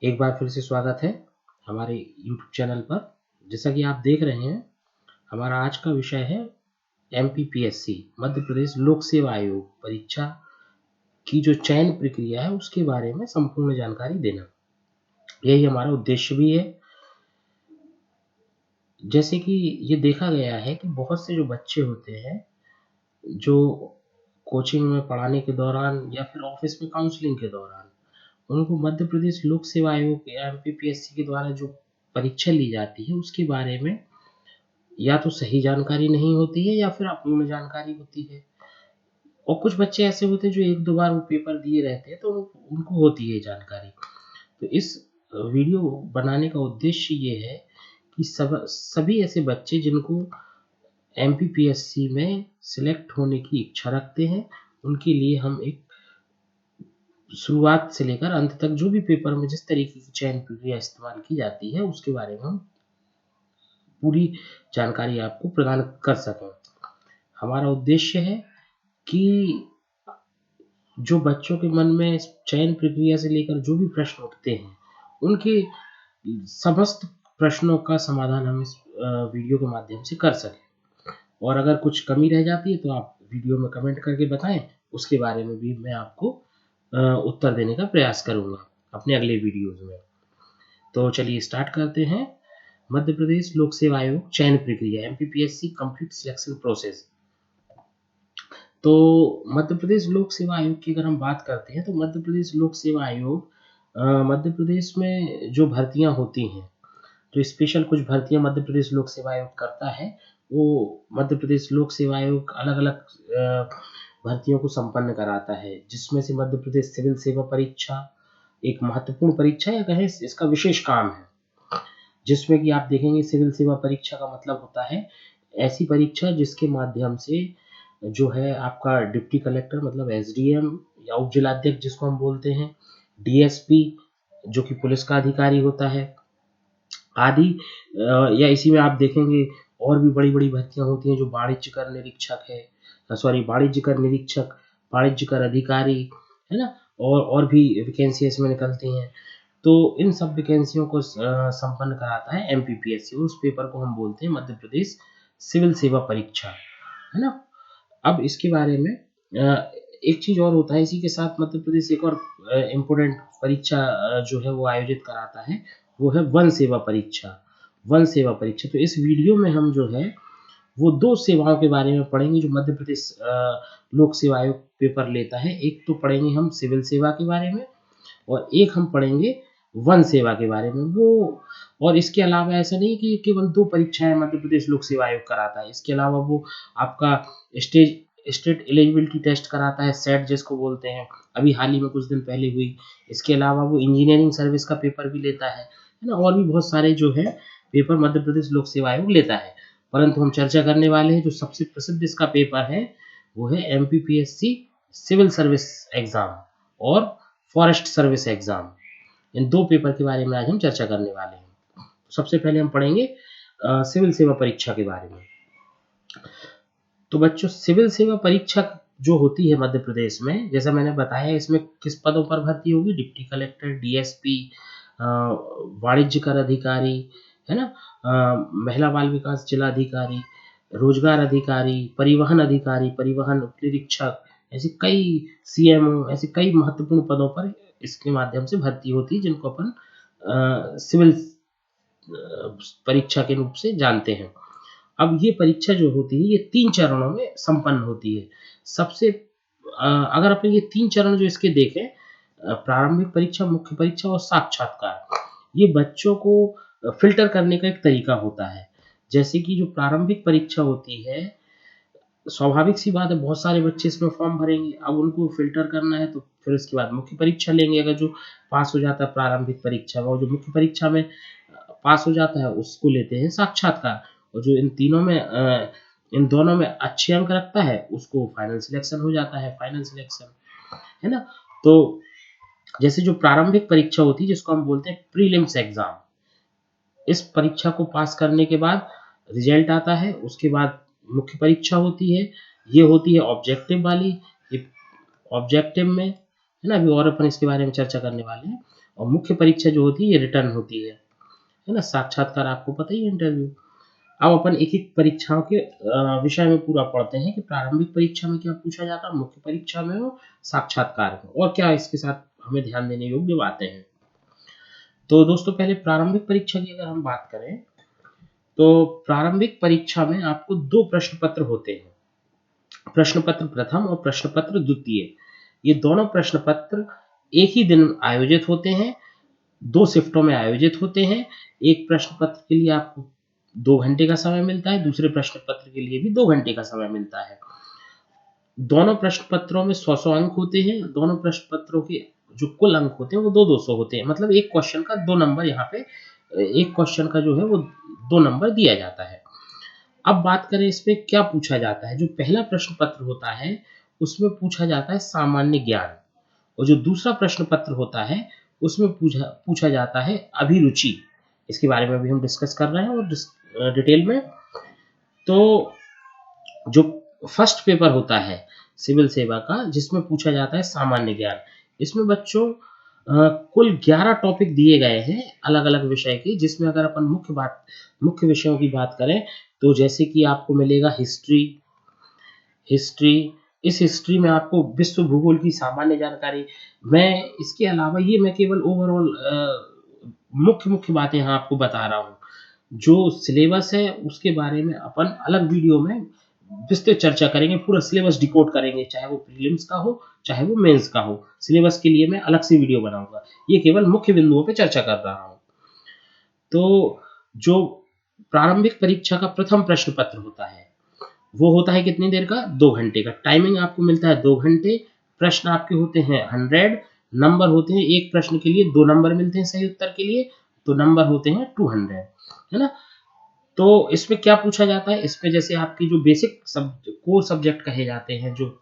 एक बार फिर से स्वागत है हमारे YouTube चैनल पर। जैसा कि आप देख रहे हैं, हमारा आज का विषय है MPPSC मध्य प्रदेश लोक सेवा आयोग परीक्षा की जो चयन प्रक्रिया है उसके बारे में संपूर्ण जानकारी देना। यही हमारा उद्देश्य भी है। जैसे कि ये देखा गया है कि बहुत से जो बच्चे होते हैं, जो कोचिंग में पढ़ाने के दौरान या फिर ऑफिस में काउंसलिंग के दौरान उनको मध्य प्रदेश लोक सेवा आयोग या MPPSC के द्वारा जो परीक्षा ली जाती है उसके बारे में या तो सही जानकारी नहीं होती है या फिर अपूर्ण जानकारी होती है। और कुछ बच्चे ऐसे होते हैं जो 1-2 बार वो पेपर दिए रहते हैं तो उनको होती है जानकारी। तो इस वीडियो बनाने का उद्देश्य ये है कि सभी ऐसे बच्चे जिनको MPPSC में सिलेक्ट होने की इच्छा रखते हैं, उनके लिए हम एक शुरुआत से लेकर अंत तक जो भी पेपर में जिस तरीके की चयन प्रक्रिया इस्तेमाल की जाती है उसके बारे में हम पूरी जानकारी आपको प्रदान कर सकें। हमारा उद्देश्य है कि जो बच्चों के मन में चयन प्रक्रिया से लेकर जो भी प्रश्न उठते हैं, उनके समस्त प्रश्नों का समाधान हम इस वीडियो के माध्यम से कर सकें। और अगर कुछ कमी रह जाती है तो आप वीडियो में कमेंट करके बताएं, उसके बारे में भी मैं आपको उत्तर देने का प्रयास करूंगा अपने अगले वीडियोज में। तो चलिए स्टार्ट करते हैं। मध्य प्रदेश लोक सेवा आयोग चयन प्रक्रिया MPPSC कंप्लीट सिलेक्शन प्रोसेस। तो मध्य प्रदेश लोक सेवा आयोग की अगर हम बात करते हैं तो मध्य प्रदेश लोक सेवा आयोग मध्य प्रदेश में जो भर्तियां होती हैं, जो स्पेशल कुछ भर्तियां मध्य प्रदेश लोक सेवा आयोग करता है, वो मध्य प्रदेश लोक सेवा आयोग अलग अलग भर्तियों को संपन्न कराता है, जिसमें से मध्य प्रदेश सिविल सेवा परीक्षा एक महत्वपूर्ण परीक्षा या कहें इसका विशेष काम है। जिसमें कि आप देखेंगे सिविल सेवा परीक्षा का मतलब होता है ऐसी परीक्षा जिसके माध्यम से जो है आपका डिप्टी कलेक्टर मतलब SDM या उप जिलाध्यक्ष जिसको हम बोलते हैं, DSP जो कि पुलिस का अधिकारी होता है आदि, या इसी में आप देखेंगे और भी बड़ी-बड़ी भर्तियाँ होती हैं जो वाणिज्य कर निरीक्षक है, वाणिज्य कर निरीक्षक, वाणिज्य कर अधिकारी, है ना? और भी वैकेंसी इसमें निकलती हैं। तो इन सब वैकेंसियों को संपन्न कराता है MPPSC। उस पेपर को हम बोलते हैं मध्य प्रदेश सिविल सेवा परीक्षा, है ना? अब इसके बारे में एक चीज़ और होता है, इसी के साथ मध्य प्रदेश एक और इम्पोर्टेंट परीक्षा जो है वो आयोजित कराता है, वो है वन सेवा परीक्षा। वन सेवा परीक्षा, तो इस वीडियो में हम जो है वो 2 सेवाओं के बारे में पढ़ेंगे जो मध्य प्रदेश लोक सेवा आयोग पेपर लेता है। एक तो पढ़ेंगे हम सिविल सेवा के बारे में और एक हम पढ़ेंगे वन सेवा के बारे में। वो और इसके अलावा ऐसा नहीं कि केवल 2 परीक्षाएँ मध्य प्रदेश लोक सेवा आयोग कराता है। इसके अलावा वो आपका स्टेट एलिजिबिलिटी टेस्ट कराता है, सेट जिसको बोलते हैं, अभी हाल ही में कुछ दिन पहले हुई। इसके अलावा वो इंजीनियरिंग सर्विस का पेपर भी लेता है ना? और भी बहुत सारे जो है पेपर मध्य प्रदेश लोक सेवा आयोग लेता है। परंतु हम चर्चा करने वाले हैं जो सबसे प्रसिद्ध इसका पेपर है, वो है MPPSC सिविल सर्विस एग्ज़ाम और फॉरेस्ट सर्विस एग्ज़ाम। इन 2 पेपर के बारे में आज हम चर्चा करने वाले हैं। सबसे पहले हम पढ़ेंगे सिविल सेवा परीक्षा के बारे में। तो बच्चों, सिविल सेवा परीक्षा जो होती है मध्य प्रदेश में, जैसा मैंने बताया, इसमें किस पदों पर भर्ती होगी? डिप्टी कलेक्टर, DSP, वाणिज्य कर अधिकारी, है ना? महिला बाल विकास जिलाधिकारी, रोजगार अधिकारी, परिवहन अधिकारी, परिवहन उप निरीक्षक, ऐसे कई CMO, ऐसे कई महत्वपूर्ण पदों पर इसके माध्यम से भर्ती होती है जिनको अपन सिविल परीक्षा के रूप से जानते हैं। अब ये परीक्षा जो होती है ये 3 चरणों में संपन्न होती है। अगर अपन ये 3 चरण जो इसके देखें, प्रारंभिक परीक्षा, मुख्य परीक्षा और साक्षात्कार, ये बच्चों को फ़िल्टर करने का एक तरीका होता है। जैसे कि जो प्रारंभिक परीक्षा होती है, स्वाभाविक सी बात है बहुत सारे बच्चे इसमें फॉर्म भरेंगे। अब उनको फ़िल्टर करना है तो फिर उसके बाद मुख्य परीक्षा लेंगे। अगर जो पास हो जाता है प्रारंभिक परीक्षा में और जो मुख्य परीक्षा में पास हो जाता है उसको लेते हैं साक्षात्कार। और जो इन दोनों में अच्छे अंक रखता है उसको फाइनल सिलेक्शन हो जाता है, फाइनल सिलेक्शन, है ना? तो जैसे जो प्रारंभिक परीक्षा होती है जिसको हम बोलते हैं प्रीलिम्स एग्जाम, इस परीक्षा को पास करने के बाद रिजल्ट आता है। उसके बाद मुख्य परीक्षा होती है, ये होती है ऑब्जेक्टिव वाली। ऑब्जेक्टिव में, है ना, अभी और अपन इसके बारे में चर्चा करने वाले हैं। और मुख्य परीक्षा जो होती है ये रिटर्न होती है ना। साक्षात्कार आपको पता ही है, इंटरव्यू। अब अपन एक एक परीक्षाओं के विषय में पूरा पढ़ते हैं कि प्रारंभिक परीक्षा में क्या पूछा जाता है, मुख्य परीक्षा में हो, साक्षात्कार में, और क्या इसके साथ हमें ध्यान देने योग्य बातें हैं। तो दोस्तों पहले प्रारंभिक परीक्षा की अगर हम बात करें तो प्रारंभिक परीक्षा में आपको 2 प्रश्न पत्र होते हैं, प्रश्न पत्र प्रथम और प्रश्न पत्र द्वितीय। ये दोनों प्रश्न पत्र एक ही दिन आयोजित होते हैं, 2 शिफ्टों में आयोजित होते हैं। एक प्रश्न पत्र के लिए आपको 2 घंटे का समय मिलता है, दूसरे प्रश्न पत्र के लिए भी 2 घंटे का समय मिलता है। दोनों प्रश्न पत्रों में 100-100 अंक होते हैं। दोनों प्रश्न पत्रों के जो कुल अंक होते हैं वो 2-200 होते हैं। मतलब एक क्वेश्चन का 2 नंबर, यहाँ पे एक क्वेश्चन का जो है वो 2 नंबर दिया जाता है। अब बात करें इसमें क्या पूछा जाता है। जो पहला प्रश्न पत्र होता है उसमें पूछा जाता है सामान्य ज्ञान, और जो दूसरा प्रश्न पत्र होता है उसमें पूछा जाता है अभिरुचि। इसके बारे में भी हम डिस्कस कर रहे हैं और डिटेल में। तो जो फर्स्ट पेपर होता है सिविल सेवा का, जिसमें पूछा जाता है सामान्य ज्ञान, इसमें बच्चों कुल 11 टॉपिक दिए गए हैं अलग अलग विषय के, जिसमें अगर अपन मुख्य विषयों की बात करें तो जैसे कि आपको मिलेगा हिस्ट्री। इस हिस्ट्री में आपको विश्व भूगोल की सामान्य जानकारी। मैं इसके अलावा ये मैं केवल ओवरऑल मुख्य बातें यहाँ आपको बता रहा हूँ। जो सिलेबस है उसके बारे में अपन अलग वीडियो में विस्तृत चर्चा करेंगे, पूरा सिलेबस डिकोड करेंगे, चाहे वो प्रीलिम्स का हो चाहे वो मेंस का हो। सिलेबस के लिए मैं अलग से वीडियो बनाऊंगा, ये केवल मुख्य बिंदुओं पे चर्चा कर रहा हूँ। तो जो प्रारंभिक परीक्षा का प्रथम प्रश्न पत्र होता है वो होता है कितनी देर का, 2 घंटे का। टाइमिंग आपको मिलता है 2 घंटे। प्रश्न आपके होते हैं 100, नंबर होते हैं एक प्रश्न के लिए 2 नंबर मिलते हैं सही उत्तर के लिए, तो नंबर होते हैं 200, है ना। तो इसमें क्या पूछा जाता है, इसमें जैसे आपकी जो बेसिक कोर सब्जेक्ट कहे जाते हैं जो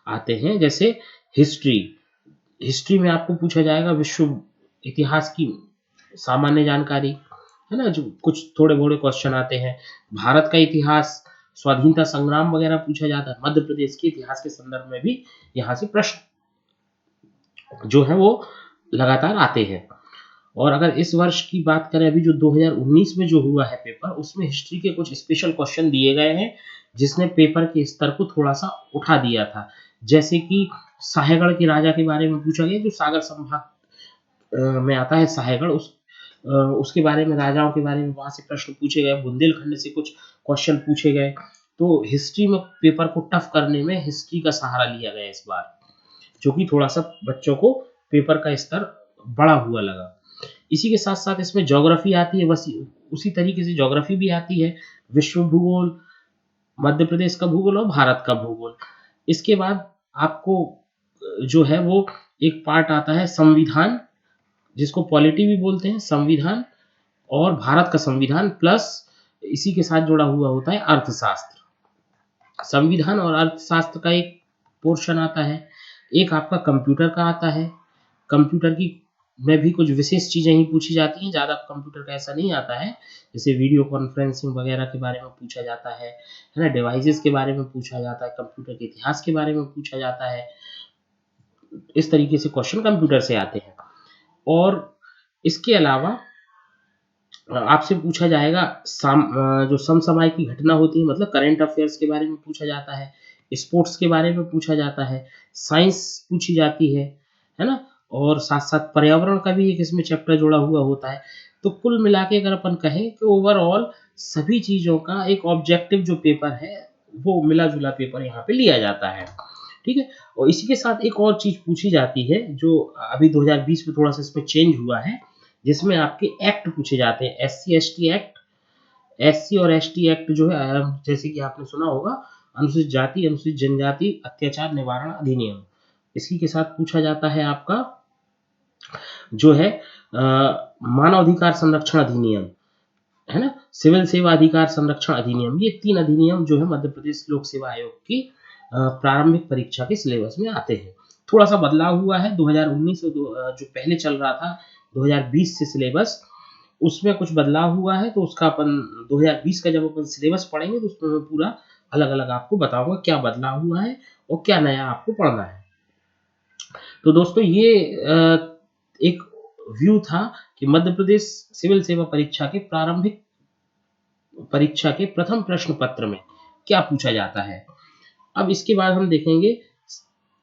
आते हैं, जैसे हिस्ट्री। हिस्ट्री में आपको पूछा जाएगा विश्व इतिहास की सामान्य जानकारी, है ना। जो कुछ थोड़े बहुत क्वेश्चन आते हैं, भारत का इतिहास, स्वाधीनता संग्राम वगैरह पूछा जाता है। मध्य प्रदेश के इतिहास के संदर्भ में भी यहाँ से प्रश्न जो है वो लगातार आते हैं। और अगर इस वर्ष की बात करें, अभी जो 2019 में जो हुआ है पेपर, उसमें हिस्ट्री के कुछ स्पेशल क्वेश्चन दिए गए हैं जिसने पेपर के स्तर को थोड़ा सा उठा दिया था। जैसे कि साहेगढ़ के राजा के बारे में पूछा गया, जो सागर संभाग में आता है साहेगढ़, उसके बारे में, राजाओं के बारे में वहां से प्रश्न पूछे गए। बुंदेलखंड से कुछ क्वेश्चन पूछे गए। तो हिस्ट्री में पेपर को टफ करने में हिस्ट्री का सहारा लिया गया इस बार, जो कि थोड़ा सा बच्चों को पेपर का स्तर बढ़ा हुआ लगा। इसी के साथ साथ इसमें ज्योग्राफी आती है, बस उसी तरीके से ज्योग्राफी भी आती है, विश्व भूगोल, मध्य प्रदेश का भूगोल और भारत का भूगोल। इसके बाद आपको जो है वो एक पार्ट आता है संविधान, जिसको पॉलिटी भी बोलते हैं, संविधान और भारत का संविधान, प्लस इसी के साथ जुड़ा हुआ होता है अर्थशास्त्र। संविधान और अर्थशास्त्र का एक पोर्शन आता है। एक आपका कंप्यूटर का आता है। कंप्यूटर की में भी कुछ विशेष चीजें ही पूछी जाती हैं, ज्यादा कंप्यूटर का ऐसा नहीं आता है। जैसे वीडियो कॉन्फ्रेंसिंग वगैरह के बारे में पूछा जाता है ना, डिवाइसेस के बारे में पूछा जाता है, कंप्यूटर के इतिहास के बारे में पूछा जाता है। इस तरीके से क्वेश्चन कंप्यूटर से आते हैं। और इसके अलावा आपसे पूछा जाएगा जो समसामयिक की घटना होती है, मतलब करंट अफेयर्स के बारे में पूछा जाता है, स्पोर्ट्स के बारे में पूछा जाता है, साइंस पूछी जाती है ना। और साथ साथ पर्यावरण का भी एक इसमें चैप्टर जुड़ा हुआ होता है। तो कुल मिला के अगर अपन कहें कि ओवरऑल सभी चीजों का एक ऑब्जेक्टिव जो पेपर है वो मिला जुला पेपर यहाँ पे लिया जाता है, ठीक है। और इसी के साथ एक और चीज पूछी जाती है जो अभी 2020 में थोड़ा सा इसमें चेंज हुआ है, जिसमें आपके एक्ट पूछे जाते हैं, एससी एसटी एक्ट। एससी और एसटी एक्ट जो है, जैसे कि आपने सुना होगा, अनुसूचित जाति अनुसूचित जनजाति अत्याचार निवारण अधिनियम। इसी के साथ पूछा जाता है आपका जो है मानवाधिकार संरक्षण अधिनियम, है ना, सिविल सेवा अधिकार संरक्षण अधिनियम। ये 3 अधिनियम जो है मध्य प्रदेश लोक सेवा आयोग की प्रारंभिक परीक्षा के सिलेबस में आते हैं। थोड़ा सा बदलाव हुआ है 2019 और जो पहले चल रहा था 2020 से सिलेबस, उसमें कुछ बदलाव हुआ है। तो उसका अपन 2020 का जब अपन सिलेबस पढ़ेंगे तो उसमें मैं पूरा अलग अलग आपको बताऊंगा क्या बदलाव हुआ है और क्या नया आपको पढ़ना है। तो दोस्तों ये एक व्यू था कि मध्य प्रदेश सिविल सेवा परीक्षा के प्रारंभिक परीक्षा के प्रथम प्रश्न पत्र में क्या पूछा जाता है। अब इसके बाद हम देखेंगे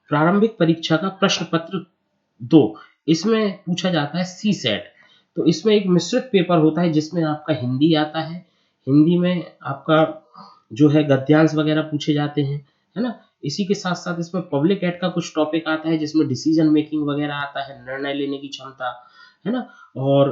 प्रारंभिक परीक्षा का प्रश्न पत्र 2, इसमें पूछा जाता है सी सेट। तो इसमें एक मिश्रित पेपर होता है जिसमें आपका हिंदी आता है, हिंदी में आपका जो है गद्यांश वगैरह पूछे जाते हैं, है ना। इसी के साथ साथ इसमें पब्लिक एड का कुछ टॉपिक आता है जिसमें डिसीजन मेकिंग वगैरह आता है, निर्णय लेने की क्षमता, है ना। और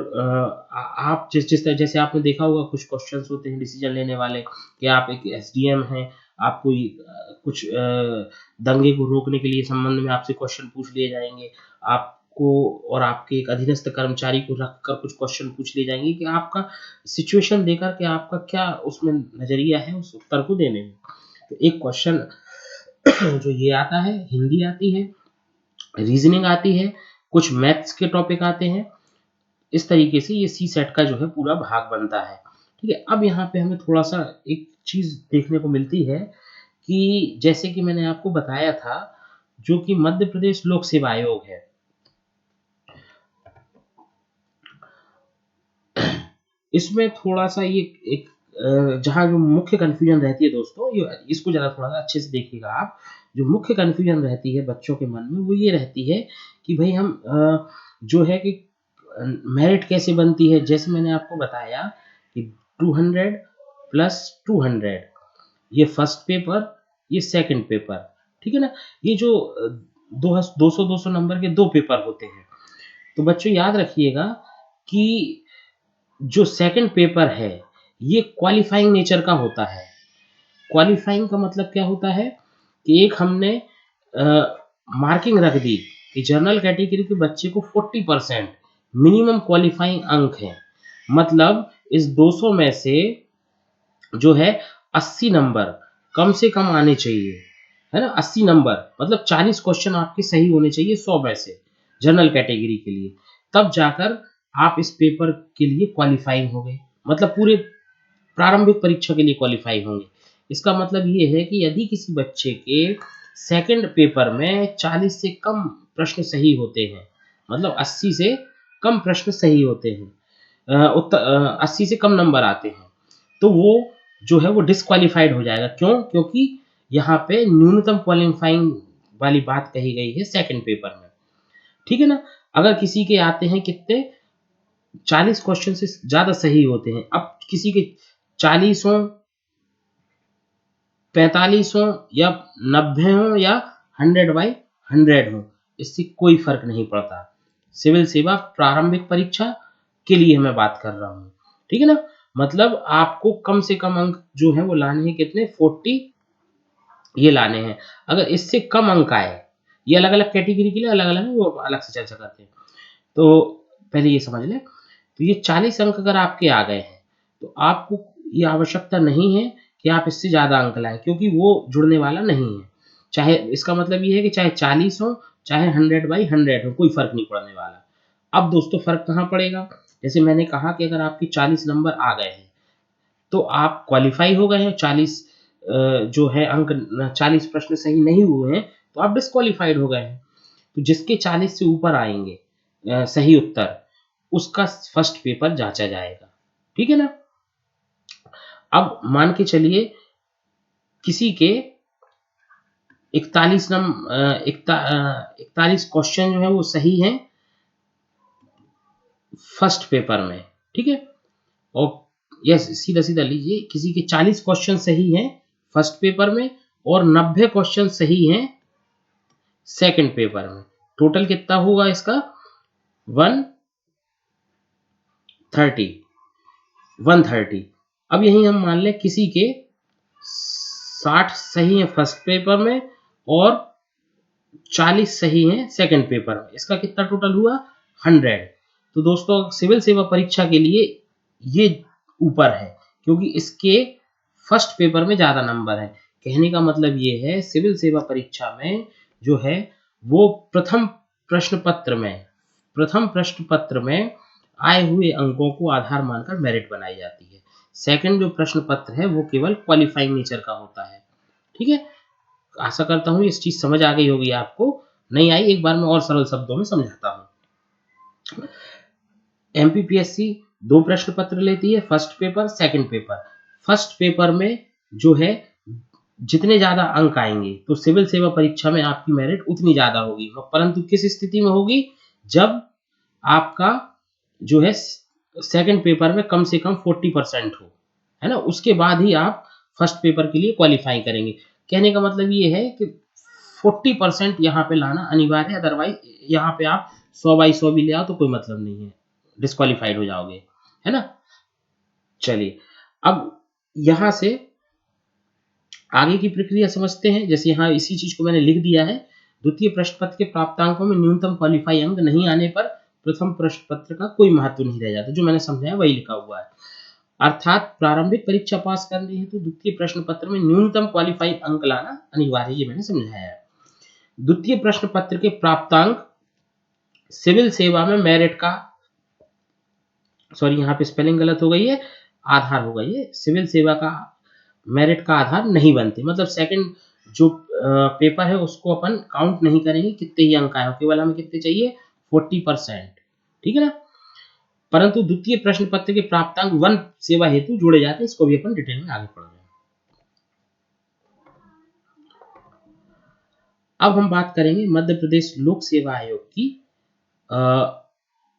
आप जिस तरह जैसे आपने देखा होगा कुछ क्वेश्चंस होते हैं डिसीजन लेने वाले कि आप एक एसडीएम हैं, आप कोई कुछ दंगे को रोकने के लिए संबंध में आपसे क्वेश्चन पूछ लिए जाएंगे, आपको और आपके एक अधीनस्थ कर्मचारी को रखकर कुछ क्वेश्चन पूछ लिए जाएंगे कि आपका सिचुएशन देकर के आपका क्या उसमें नजरिया है उस उत्तर को देने में। तो एक क्वेश्चन जो ये आता है, हिंदी आती है, रीजनिंग आती है, कुछ मैथ्स के टॉपिक आते हैं। इस तरीके से ये सी सेट का जो है पूरा भाग बनता है। ठीक है, अब यहाँ पे हमें थोड़ा सा एक चीज देखने को मिलती है कि जैसे कि मैंने आपको बताया था जो कि मध्य प्रदेश लोक सेवा आयोग है, इसमें थोड़ा सा ये एक जहाँ जो मुख्य कंफ्यूजन रहती है दोस्तों, ये इसको जरा थोड़ा सा अच्छे से देखिएगा आप। जो मुख्य कंफ्यूजन रहती है बच्चों के मन में वो ये रहती है कि भाई हम जो है कि मेरिट कैसे बनती है। जैसे मैंने आपको बताया कि 200 प्लस 200 ये फर्स्ट पेपर, ये सेकंड पेपर, ठीक है ना। ये जो 200 नंबर के 2 पेपर होते हैं। तो बच्चों याद रखिएगा कि जो सेकंड पेपर है ये क्वालिफाइंग नेचर का होता है। क्वालिफाइंग का मतलब क्या होता है कि एक हमने मार्किंग रख दी कि जनरल कैटेगरी के बच्चे को 40% मिनिमम क्वालिफाइंग अंक है, मतलब इस 200 में से जो है 80 नंबर कम से कम आने चाहिए, है ना। 80 नंबर मतलब 40 क्वेश्चन आपके सही होने चाहिए 100 में से जनरल कैटेगरी के लिए, तब जाकर आप इस पेपर के लिए क्वालिफाइंग हो गए, मतलब पूरे प्रारंभिक परीक्षा के लिए क्वालिफाई होंगे। इसका मतलब ये है कि यदि किसी बच्चे के सेकंड पेपर में 40 से कम प्रश्न सही होते हैं, मतलब 80 से कम प्रश्न सही होते हैं, 80 से कम नंबर आते हैं, तो वो जो है वो डिस्क्वालीफाइड हो जाएगा। क्यों? क्योंकि यहाँ पे न्यूनतम क्वालिफाइंग वाली बात कही गई है सेकंड पेपर में, ठीक है ना। अगर किसी के आते हैं कितने 40 क्वेश्चन से ज्यादा सही होते हैं, अब किसी के 40 हो, 45 हो या 90 हो या 100/100 हो, इससे कोई फर्क नहीं पड़ता। सिविल सेवा प्रारंभिक परीक्षा के लिए मैं बात कर रहा हूँ, ठीक है ना। मतलब आपको कम से कम अंक जो है वो लाने हैं, कितने 40 ये लाने हैं। अगर इससे कम अंक आए, ये अलग अलग कैटेगरी के लिए अलग अलग है, वो अलग से चर्चा करते हैं। तो पहले ये समझ लें, तो ये 40 अंक अगर आपके आ गए हैं तो आपको ये आवश्यकता नहीं है कि आप इससे ज़्यादा अंक लाएं, क्योंकि वो जुड़ने वाला नहीं है। चाहे इसका मतलब ये है कि चाहे 40 हो चाहे 100/100 हो, कोई फर्क नहीं पड़ने वाला। अब दोस्तों फर्क कहाँ पड़ेगा, जैसे मैंने कहा कि अगर आपके 40 नंबर आ गए हैं तो आप क्वालिफाई हो गए हैं, 40 जो है अंक 40 प्रश्न सही नहीं हुए हैं तो आप डिस्क्वालीफाइड हो गए हैं। तो जिसके 40 से ऊपर आएंगे सही उत्तर, उसका फर्स्ट पेपर जांचा जाएगा, ठीक है ना। अब मान के चलिए किसी के 41 क्वेश्चन जो है वो सही हैं फर्स्ट पेपर में, ठीक है। और यस सीधा सीधा लीजिए, किसी के 40 क्वेश्चन सही हैं फर्स्ट पेपर में और 90 क्वेश्चन सही हैं सेकंड पेपर में। टोटल कितना होगा इसका 130। अब यही हम मान लें किसी के 60 सही हैं फर्स्ट पेपर में और 40 सही हैं सेकंड पेपर में, इसका कितना टोटल हुआ 100। तो दोस्तों सिविल सेवा परीक्षा के लिए ये ऊपर है क्योंकि इसके फर्स्ट पेपर में ज्यादा नंबर है। कहने का मतलब ये है सिविल सेवा परीक्षा में जो है वो प्रथम प्रश्न पत्र में आए हुए अंकों को आधार मानकर मेरिट बनाई जाती है। सेकंड जो प्रश्न पत्र है वो केवल क्वालिफाइंग नेचर का होता है, ठीक है। आशा करता हूँ इस चीज समझ आ गई होगी आपको, नहीं आई एक बार मैं और सरल शब्दों में समझाता हूँ। एमपीपीएससी 2 प्रश्न पत्र लेती है, first paper, second paper. First paper में जो है जितने ज्यादा अंक आएंगे तो सिविल सेवा परीक्षा में आपकी मेरिट उतनी ज्यादा होगी, परंतु किस स्थिति में होगी, जब आपका जो है सेकंड पेपर में कम से कम 40% हो, है ना, उसके बाद ही आप फर्स्ट पेपर के लिए क्वालिफाई करेंगे। कहने का मतलब ये है कि 40% यहाँ पे लाना अनिवार्य है, अदरवाइज यहाँ पे आप 100/100 भी ले आओ तो कोई मतलब नहीं है, डिस्क्वालीफाइड हो जाओगे, है ना। चलिए अब यहां से आगे की प्रक्रिया समझते हैं। जैसे यहाँ इसी चीज को मैंने लिख दिया है, द्वितीय प्रश्न पत्र के प्राप्तांकों में न्यूनतम क्वालिफाई अंक नहीं आने पर प्रथम प्रश्न पत्र का कोई महत्व नहीं रह जाता। जो मैंने समझाया वही लिखा हुआ है। अर्थात प्रारंभिक परीक्षा पास करनी है तो द्वितीय प्रश्न पत्र में न्यूनतम क्वालिफाई अंक लाना अनिवार्य, ये मैंने समझाया है। द्वितीय प्रश्न पत्र के प्राप्तांक सिविल सेवा में मेरिट का, सॉरी यहाँ पे स्पेलिंग गलत हो गई है, आधार हो गई है, सिविल सेवा का मेरिट का आधार नहीं बनते। मतलब सेकंड जो पेपर है उसको अपन काउंट नहीं करेंगे कितने ही अंक आए हो, केवल हमें कितने चाहिए, 40%, ठीक है ना। परंतु द्वितीय प्रश्न पत्र के प्राप्तांक वन सेवा हेतु जोड़े जाते हैं, इसको भी अपन डिटेल में आगे पढ़ेंगे। अब हम बात करेंगे मध्य प्रदेश लोक सेवा आयोग की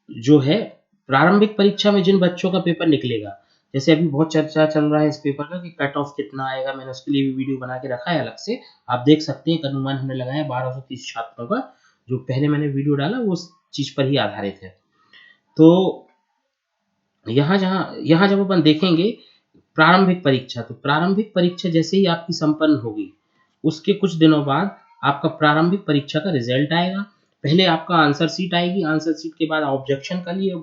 जो है प्रारंभिक परीक्षा में जिन बच्चों का पेपर निकलेगा। जैसे अभी बहुत चर्चा चल रहा है इस पेपर का कि कट ऑफ कितना आएगा, मैंने उसके लिए भी वीडियो बना के रखा है अलग से, आप देख सकते हैं। अनुमान हमने लगाया 1230 छात्रों का, जो पहले मैंने वीडियो डाला वो उस चीज पर ही आधारित है। तो यहाँ जब अपन देखेंगे प्रारंभिक परीक्षा, तो प्रारंभिक परीक्षा जैसे ही आपकी संपन्न होगी उसके कुछ दिनों बाद आपका प्रारंभिक परीक्षा का रिजल्ट आएगा। पहले आपका आंसर सीट आएगी, आंसर सीट के बाद ऑब्जेक्शन का लिए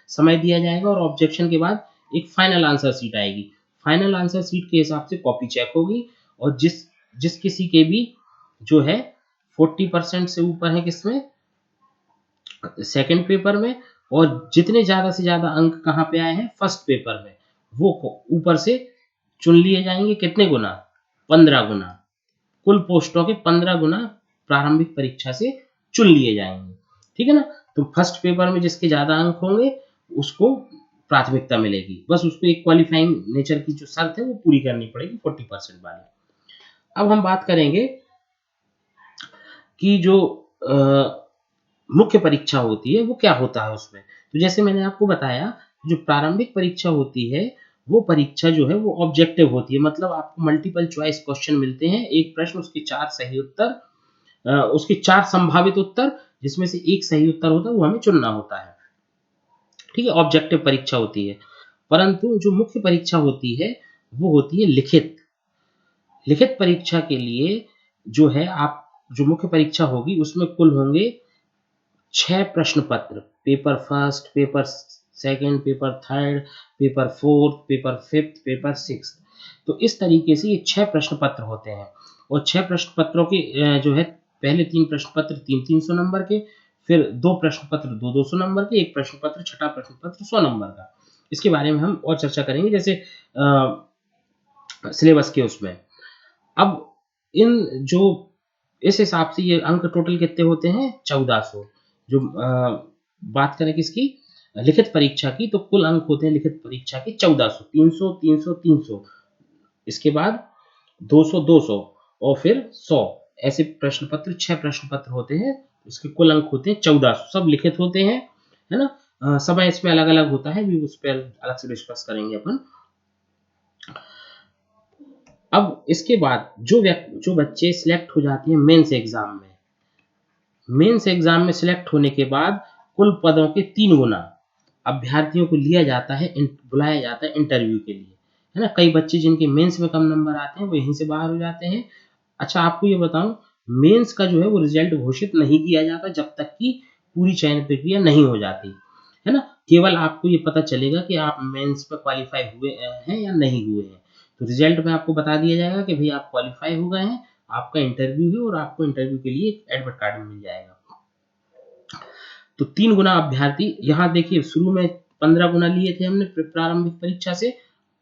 समय दिया जाएगा, और ऑब्जेक्शन के बाद एक फाइनल आंसर सीट आएगी। फाइनल आंसर सीट के हिसाब से कॉपी चेक होगी, और जिस किसी के भी जो है 40% से ऊपर है किसमें, सेकंड पेपर में, और जितने ज्यादा से ज्यादा अंक कहाँ पे आए हैं, फर्स्ट पेपर में, वो ऊपर से चुन लिए जाएंगे। कितने गुना, 15 गुना, कुल पोस्टों के 15 गुना प्रारंभिक परीक्षा से चुन लिए जाएंगे, ठीक है ना। तो फर्स्ट पेपर में जिसके ज्यादा अंक होंगे उसको प्राथमिकता मिलेगी, बस उसको एक क्वालिफाइंग नेचर की जो शर्त है वो पूरी करनी पड़ेगी 40% वाली। अब हम बात करेंगे कि जो मुख्य परीक्षा होती है वो क्या होता है उसमें। तो जैसे मैंने आपको बताया, जो प्रारंभिक परीक्षा होती है वो परीक्षा जो है वो ऑब्जेक्टिव होती है, मतलब आपको मल्टीपल चॉइस क्वेश्चन मिलते हैं, एक प्रश्न उसके 4 सही उत्तर, उसके 4 संभावित उत्तर, जिसमें से एक सही उत्तर होता है वो हमें चुनना होता है, ठीक है, ऑब्जेक्टिव परीक्षा होती है। परंतु जो मुख्य परीक्षा होती है वो होती है लिखित। लिखित परीक्षा के लिए जो है आप जो मुख्य परीक्षा होगी उसमें कुल होंगे 6 प्रश्न पत्र, paper first, paper second, paper third, paper fourth, paper fifth, paper sixth. तो इस तरीके से ये 6 प्रश्न पत्र होते हैं, और 6 प्रश्न पत्रों के जो है पहले 3 प्रश्न पत्र 300 नंबर के, फिर 2 प्रश्न पत्र 200 नंबर के, एक प्रश्न पत्र, छठा प्रश्न पत्र 100 नंबर का। इसके बारे में हम और चर्चा करेंगे जैसे सिलेबस के उसमें। अब इन जो इस हिसाब से ये अंक टोटल कितने होते हैं, 1400। जो बात करें किसकी, लिखित परीक्षा की, तो कुल अंक होते हैं लिखित परीक्षा के 1400, 300 300 300, इसके बाद 200 200, और फिर 100, ऐसे प्रश्न पत्र 6 प्रश्न पत्र होते हैं। इसके कुल अंक होते हैं 1400, सब लिखित होते हैं, है ना। समय इसमें अलग अलग होता है, भी उस पर अलग से डिस्कस करेंगे अपन। अब इसके बाद जो बच्चे सिलेक्ट हो जाते हैं मेंस एग्जाम में, मेंस एग्जाम में सिलेक्ट होने के बाद कुल पदों के 3 गुना अभ्यर्थियों को लिया जाता है, बुलाया जाता है इंटरव्यू के लिए, है ना। कई बच्चे जिनके मेंस में कम नंबर आते हैं वो यहीं से बाहर हो जाते हैं। अच्छा आपको ये बताऊं, मेंस का जो है वो रिजल्ट घोषित नहीं किया जाता जब तक कि पूरी चयन प्रक्रिया नहीं हो जाती, है ना। केवल आपको ये पता चलेगा कि आप मेंस में क्वालिफाई हुए हैं या नहीं हुए हैं, तो रिजल्ट में आपको बता दिया जाएगा कि भाई आप क्वालिफाई हो गए हैं, आपका इंटरव्यू है, और आपको इंटरव्यू के लिए एक एडमिट कार्ड मिल जाएगा। तो 3 गुना अभ्यर्थी, यहाँ देखिए शुरू में 15 गुना लिए थे हमने प्रारंभिक परीक्षा से,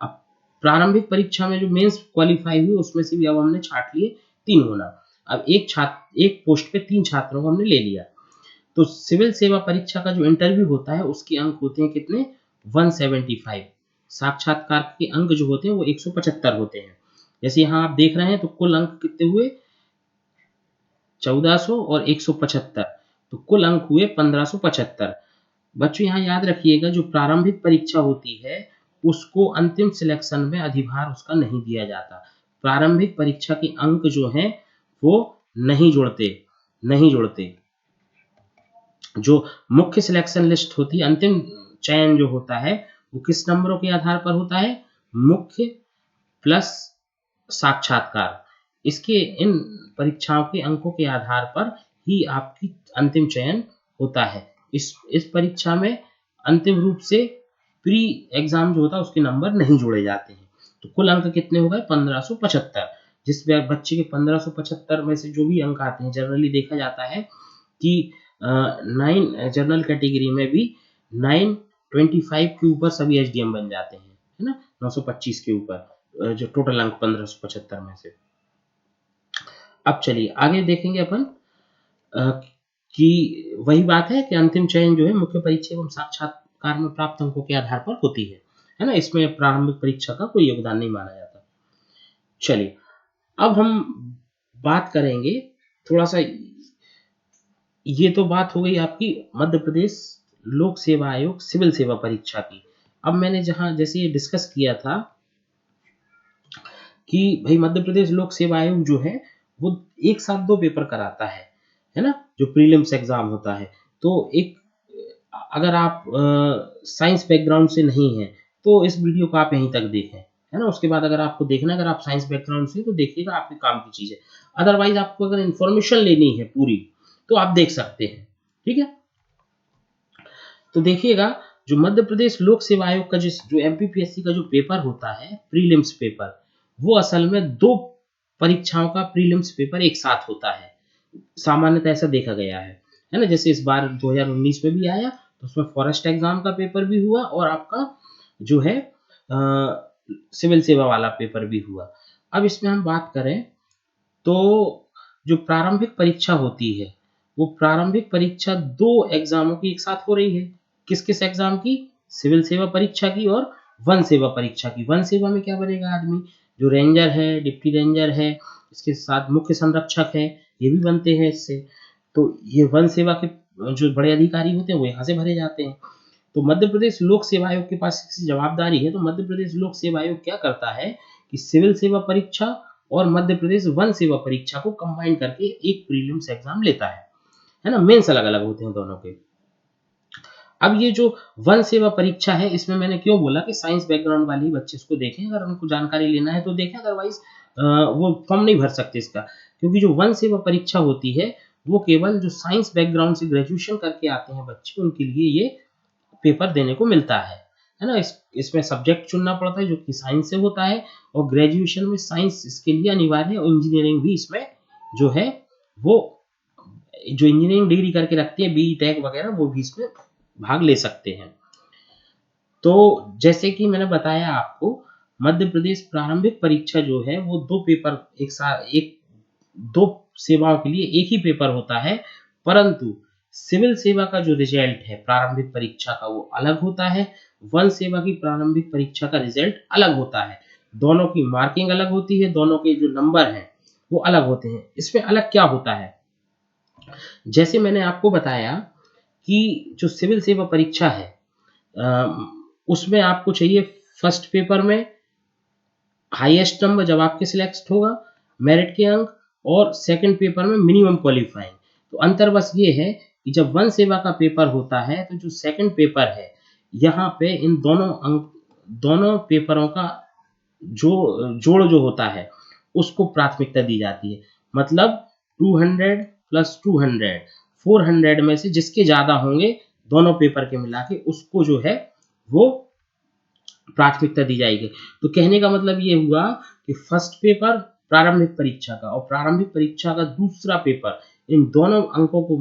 अब प्रारंभिक परीक्षा में जो मेंस क्वालिफाई हुई उसमें से भी अब हमने छांट लिए 3 गुना। अब एक पोस्ट पे 3 छात्रों को हमने ले लिया। तो सिविल सेवा परीक्षा का जो इंटरव्यू होता है उसके अंक होते हैं कितने, 175। साक्षात्कार के अंक जो होते हैं वो 175 होते हैं। जैसे यहाँ आप देख रहे हैं तो कुल अंक कितने हुए, 1400 और 175, तो कुल अंक हुए 1575। बच्चों यहाँ याद रखिएगा, जो प्रारंभिक परीक्षा होती है उसको अंतिम सिलेक्शन में अधिभार उसका नहीं दिया जाता। प्रारंभिक परीक्षा के अंक जो हैं वो नहीं जुड़ते। जो मुख्य सिलेक्शन लिस्ट होती है, अंतिम चयन जो होता है वो किस नंबरों के आधार पर होता है, मुख्य प्लस साक्षात्कार। इसके इन परीक्षाओं के अंकों के आधार पर ही आपकी अंतिम चयन होता है। इस परीक्षा में अंतिम रूप से प्री एग्जाम जो होता है उसके नंबर नहीं जोड़े जाते हैं। तो कुल अंक कितने हो गए, 1575। जिस बच्चे के 1575 में से जो भी अंक आते हैं, जनरली देखा जाता है कि 9 जनरल कैटेगरी में भी 925 के ऊपर सभी एसडीएम बन जाते हैं, है ना, 925 के ऊपर जो टोटल अंक 1575 में से। अब चलिए आगे देखेंगे अपन कि वही बात है कि अंतिम चयन जो है मुख्य परीक्षा एवं साक्षात्कार में प्राप्त अंकों के आधार पर होती है ना, इसमें प्रारंभिक परीक्षा का कोई योगदान नहीं माना जाता। चलिए अब हम बात करेंगे थोड़ा सा, ये तो बात हो गई आपकी मध्य प्रदेश लोक सेवा आयोग सिविल सेवा परीक्षा की। अब मैंने जहां जैसे ये डिस्कस किया था कि भाई मध्य प्रदेश लोक सेवा आयोग जो है वो एक साथ 2 पेपर कराता है ना, जो प्रीलिम्स एग्जाम होता है। तो एक अगर आप साइंस बैकग्राउंड से नहीं है तो इस वीडियो को आप यहीं तक देखें, है ना। उसके बाद अगर आपको देखना है, अगर आप साइंस बैकग्राउंड से तो देखिएगा, आपके काम की चीज है। अदरवाइज आपको अगर इंफॉर्मेशन लेनी है पूरी तो आप देख सकते हैं, ठीक है। तो देखिएगा, जो मध्य प्रदेश लोक सेवा आयोग का जो एमपीपीएससी का जो पेपर होता है प्रीलिम्स पेपर, वो असल में 2 परीक्षाओं का प्रीलिम्स पेपर एक साथ होता है। सामान्यतः ऐसा देखा गया है ना। जैसे इस बार 2019 में भी आया तो उसमें फॉरेस्ट एग्जाम का पेपर भी हुआ और आपका जो है सिविल सेवा वाला पेपर भी हुआ। अब इसमें हम बात करें तो जो प्रारंभिक परीक्षा होती है वो प्रारंभिक परीक्षा 2 एग्जामों की एक साथ हो रही है। किस किस एग्जाम की, सिविल सेवा परीक्षा की और वन सेवा परीक्षा की। वन सेवा में क्या बनेगा आदमी, जो रेंजर है, डिप्टी रेंजर है, इसके साथ मुख्य संरक्षक है, ये भी बनते हैं इससे। तो ये वन सेवा के जो बड़े अधिकारी होते हैं वो यहाँ से भरे जाते हैं। तो मध्य प्रदेश लोक सेवा आयोग के पास इसकी जवाबदारी है। तो मध्य प्रदेश लोक सेवा आयोग क्या करता है कि सिविल सेवा परीक्षा और मध्य प्रदेश वन सेवा परीक्षा को कंबाइन करके एक प्रीलिम्स एग्जाम लेता है ना। मेंस अलग अलग होते हैं दोनों के। अब ये जो वन सेवा परीक्षा है, इसमें मैंने क्यों बोला कि साइंस बैकग्राउंड वाले ही बच्चे इसको देखें, अगर उनको जानकारी लेना है तो देखें, अदरवाइज वो फॉर्म नहीं भर सकते इसका। क्योंकि जो वन सेवा परीक्षा होती है वो केवल जो साइंस बैकग्राउंड से ग्रेजुएशन करके आते हैं बच्चे, उनके लिए ये पेपर देने को मिलता है ना। इसमें सब्जेक्ट चुनना पड़ता है जो कि साइंस से होता है, और ग्रेजुएशन में साइंस इसके लिए अनिवार्य है, और इंजीनियरिंग भी इसमें जो है वो जो इंजीनियरिंग डिग्री करके रखते हैं बीई टेक वगैरह, वो भी इसमें भाग ले सकते हैं। तो जैसे कि मैंने बताया आपको, मध्य प्रदेश प्रारंभिक परीक्षा जो है वो 2 पेपर एक साथ, एक 2 सेवाओं के लिए एक ही पेपर होता है, परंतु सिविल सेवा का जो रिजल्ट है प्रारंभिक परीक्षा का वो अलग होता है, वन सेवा की प्रारंभिक परीक्षा का रिजल्ट अलग होता है। दोनों की मार्किंग अलग होती है, दोनों के जो नंबर हैं वो अलग होते हैं। इसमें अलग क्या होता है, जैसे मैंने आपको बताया कि जो सिविल सेवा परीक्षा है उसमें आपको चाहिए फर्स्ट पेपर में हाईएस्ट नंबर जब आपके सिलेक्ट होगा मेरिट के अंक, और सेकंड पेपर में मिनिमम क्वालिफाइंग। तो अंतर बस ये है कि जब वन सेवा का पेपर होता है तो जो सेकंड पेपर है यहाँ पे इन दोनों पेपरों का जोड़ जो होता है उसको प्राथमिकता दी जाती है। मतलब 200 प्लस 200 400 में से जिसके ज्यादा होंगे दोनों पेपर के मिला के, उसको जो है वो प्राथमिकता दी जाएगी। तो कहने का मतलब ये हुआ कि फर्स्ट पेपर प्रारंभिक परीक्षा का और प्रारंभिक परीक्षा का दूसरा पेपर, इन दोनों अंकों को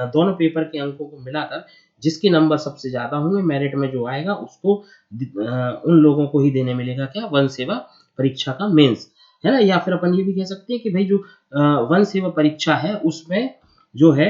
दोनों पेपर के अंकों को मिलाकर जिसके नंबर सबसे ज्यादा होंगे मेरिट में जो आएगा उसको उन लोगों को ही देने मिलेगा क्या, वन सेवा परीक्षा का मेंस, है ना। या फिर अपन ये भी कह सकते हैं कि भाई जो वन सेवा परीक्षा है उसमें जो है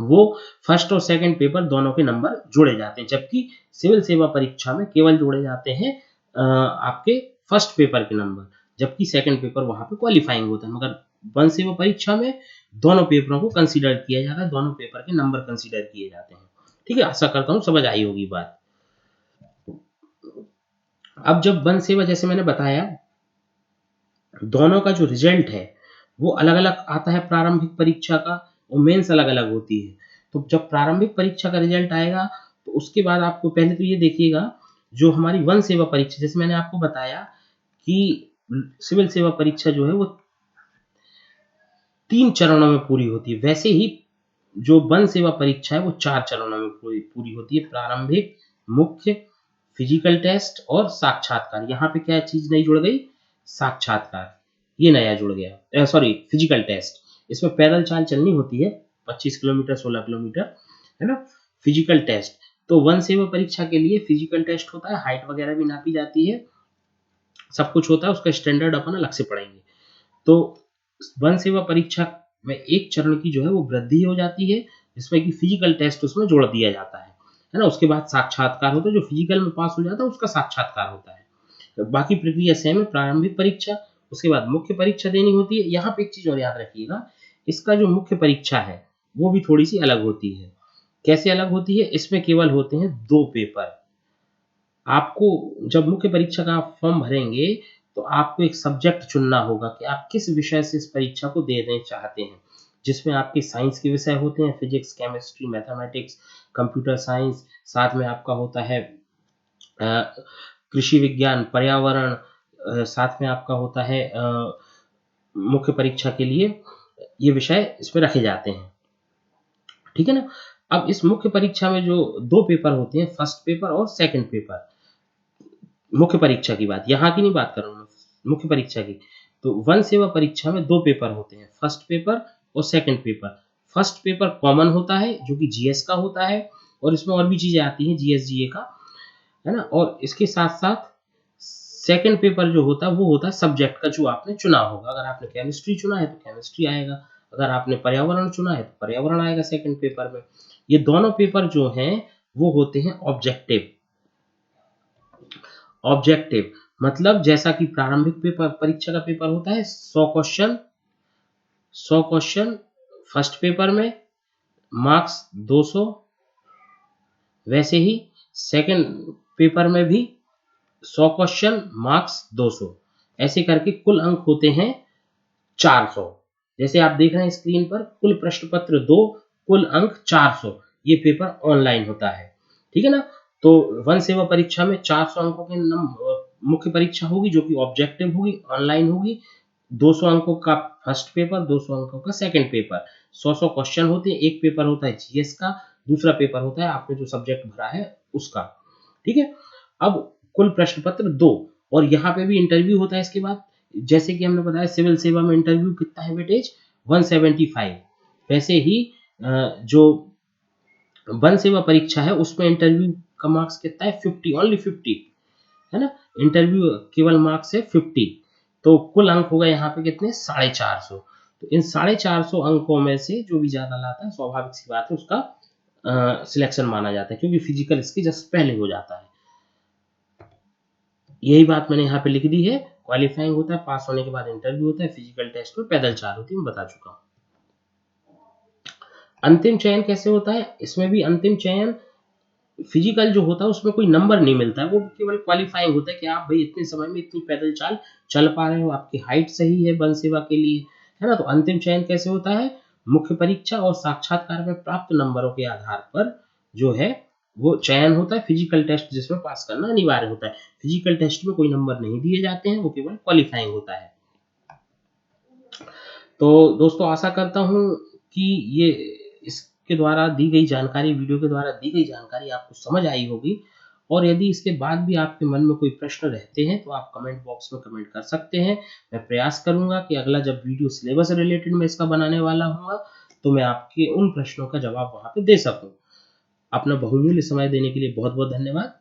वो फर्स्ट और सेकंड पेपर दोनों के नंबर जोड़े जाते हैं, जबकि सिविल सेवा परीक्षा में केवल जोड़े जाते हैं आपके फर्स्ट पेपर के नंबर, जबकि सेकंड पेपर वहां पे क्वालिफाइंग होता है। मगर वन सेवा परीक्षा में दोनों पेपरों को कंसीडर किया जाता है, दोनों पेपर के नंबर कंसीडर किए जाते हैं। ठीक है, आशा करता हूँ समझ आई होगी बात। अब जब वन सेवा, जैसे मैंने बताया, दोनों का जो रिजल्ट है वो अलग अलग आता है, प्रारंभिक परीक्षा का और मेंस अलग अलग होती है। तो जब प्रारंभिक परीक्षा का रिजल्ट आएगा तो उसके बाद आपको पहले तो ये देखिएगा, जो हमारी वन सेवा परीक्षा, जैसे मैंने आपको बताया कि सिविल सेवा परीक्षा जो है वो 3 चरणों में पूरी होती है, वैसे ही जो वन सेवा परीक्षा है वो 4 चरणों में पूरी होती है। प्रारंभिक, मुख्य, फिजिकल टेस्ट और साक्षात्कार। यहाँ पे क्या चीज नई जुड़ गई? साक्षात्कार, ये नया जुड़ गया। Sorry, physical test. इसमें पैदल चाल चलनी होती है 25 किलोमीटर 16 किलोमीटर, है ना। फिजिकल टेस्ट, तो वन सेवा परीक्षा के लिए फिजिकल टेस्ट होता है, हाइट वगैरह भी नापी जाती है, सब कुछ होता है, उसका स्टैंडर्ड अपन अलग से पढ़ेंगे। तो वन सेवा परीक्षा में एक चरण की जो है वो वृद्धि हो जाती है, जिसमें कि फिजिकल टेस्ट उसमें जोड़ दिया जाता है ना। उसके बाद साक्षात्कार होता है, जो फिजिकल में पास हो जाता है उसका साक्षात्कार होता है। बाकी प्रक्रिया सेम है, प्रारंभिक परीक्षा, उसके बाद मुख्य परीक्षा देनी होती है। यहाँ पे एक चीज और याद रखिएगा, इसका जो मुख्य परीक्षा है वो भी थोड़ी सी अलग होती है। कैसे अलग होती है? इसमें केवल होते हैं 2 पेपर। आपको जब मुख्य परीक्षा का आप फॉर्म भरेंगे तो आपको एक सब्जेक्ट चुनना होगा कि आप किस विषय से इस परीक्षा को देना चाहते हैं, जिसमें आपके साइंस के विषय होते हैं, physics, chemistry, mathematics, computer science, साथ में आपका होता है कृषि विज्ञान, पर्यावरण, साथ में आपका होता है मुख्य परीक्षा के लिए ये विषय इसमें रखे जाते हैं। ठीक है ना। अब इस मुख्य परीक्षा में जो 2 पेपर होते हैं, फर्स्ट पेपर और सेकंड पेपर, मुख्य परीक्षा की बात, यहाँ की नहीं बात कर रहा हूँ मैं, मुख्य परीक्षा की। तो वन सेवा परीक्षा में 2 पेपर होते हैं, फर्स्ट पेपर और second paper. First paper common होता है जो कि जीएस का होता है, और इसमें और भी चीजें आती हैं जीएस जीए का, है ना। और इसके साथ साथ सेकंड पेपर जो होता है वो होता है सब्जेक्ट का, जो आपने चुना होगा। अगर आपने केमिस्ट्री चुना है तो केमिस्ट्री आएगा, अगर आपने पर्यावरण चुना है तो पर्यावरण आएगा सेकंड पेपर में। ये दोनों पेपर जो हैं वो होते हैं ऑब्जेक्टिव। ऑब्जेक्टिव मतलब जैसा कि प्रारंभिक पेपर परीक्षा का पेपर होता है 100 क्वेश्चन फर्स्ट पेपर में, मार्क्स 200, वैसे ही सेकंड पेपर में भी 100 क्वेश्चन, मार्क्स 200, ऐसे करके कुल अंक होते हैं 400। जैसे आप देख रहे हैं स्क्रीन पर, कुल प्रश्न पत्र 2, कुल अंक 400। ये पेपर ऑनलाइन होता है, ठीक है ना। तो वन सेवा परीक्षा में 400 अंकों की मुख्य परीक्षा होगी जो कि ऑब्जेक्टिव होगी, ऑनलाइन होगी। 200 अंकों का फर्स्ट पेपर, 200 अंकों का सेकंड पेपर, 100 क्वेश्चन होते हैं। एक पेपर होता है जीएस का, दूसरा पेपर होता है आपने जो सब्जेक्ट भरा है उसका, ठीक है। अब कुल प्रश्न पत्र 2, और यहाँ पे भी इंटरव्यू होता है इसके बाद। जैसे कि हमने बताया सिविल सेवा में इंटरव्यू कितना है वेटेज, 175। वैसे ही जो वन सेवा परीक्षा है उसमें इंटरव्यू का मार्क्स कितना है, 50, ओनली 50, है ना। इंटरव्यू केवल मार्क्स है 50, तो कुल अंक होगा यहाँ पे कितने, 450। तो इन 450 अंकों में से जो भी ज्यादा लाता है, स्वाभाविक सी बात है उसका सिलेक्शन माना जाता है, क्योंकि फिजिकल इसके जस्ट पहले हो जाता है। यही बात मैंने यहाँ पे लिख दी है। क्वालिफाइंग होता है, पास होने के बाद इंटरव्यू होता है, फिजिकल टेस्ट में पैदल चाल होती है, मैं बता चुका हूँ। अंतिम चयन कैसे होता है? इसमें भी अंतिम चयन फिजिकल जो होता है उसमें कोई नंबर नहीं मिलता है, वो केवल क्वालिफाइंग होता है कि आप भाई इतने समय में इतनी पैदल चाल चल पा रहे हो, आपकी हाइट सही है वन सेवा के लिए, है ना। तो अंतिम चयन कैसे होता है? मुख्य परीक्षा और साक्षात्कार में प्राप्त नंबरों के आधार पर जो है वो चयन होता है। फिजिकल टेस्ट जिसमें पास करना अनिवार्य होता है, फिजिकल टेस्ट में कोई नंबर नहीं दिए जाते हैं, वो केवल क्वालिफाइंग होता है। तो दोस्तों आशा करता हूँ कि ये इसके द्वारा दी गई जानकारी, वीडियो के द्वारा दी गई जानकारी आपको समझ आई होगी। और यदि इसके बाद भी आपके मन में कोई प्रश्न रहते हैं तो आप कमेंट बॉक्स में कमेंट कर सकते हैं। मैं प्रयास करूंगा कि अगला जब वीडियो सिलेबस से रिलेटेड मैं इसका बनाने वाला हूँ तो मैं आपके उन प्रश्नों का जवाब वहां पे दे सकूं। अपना बहुमूल्य समय देने के लिए बहुत बहुत धन्यवाद।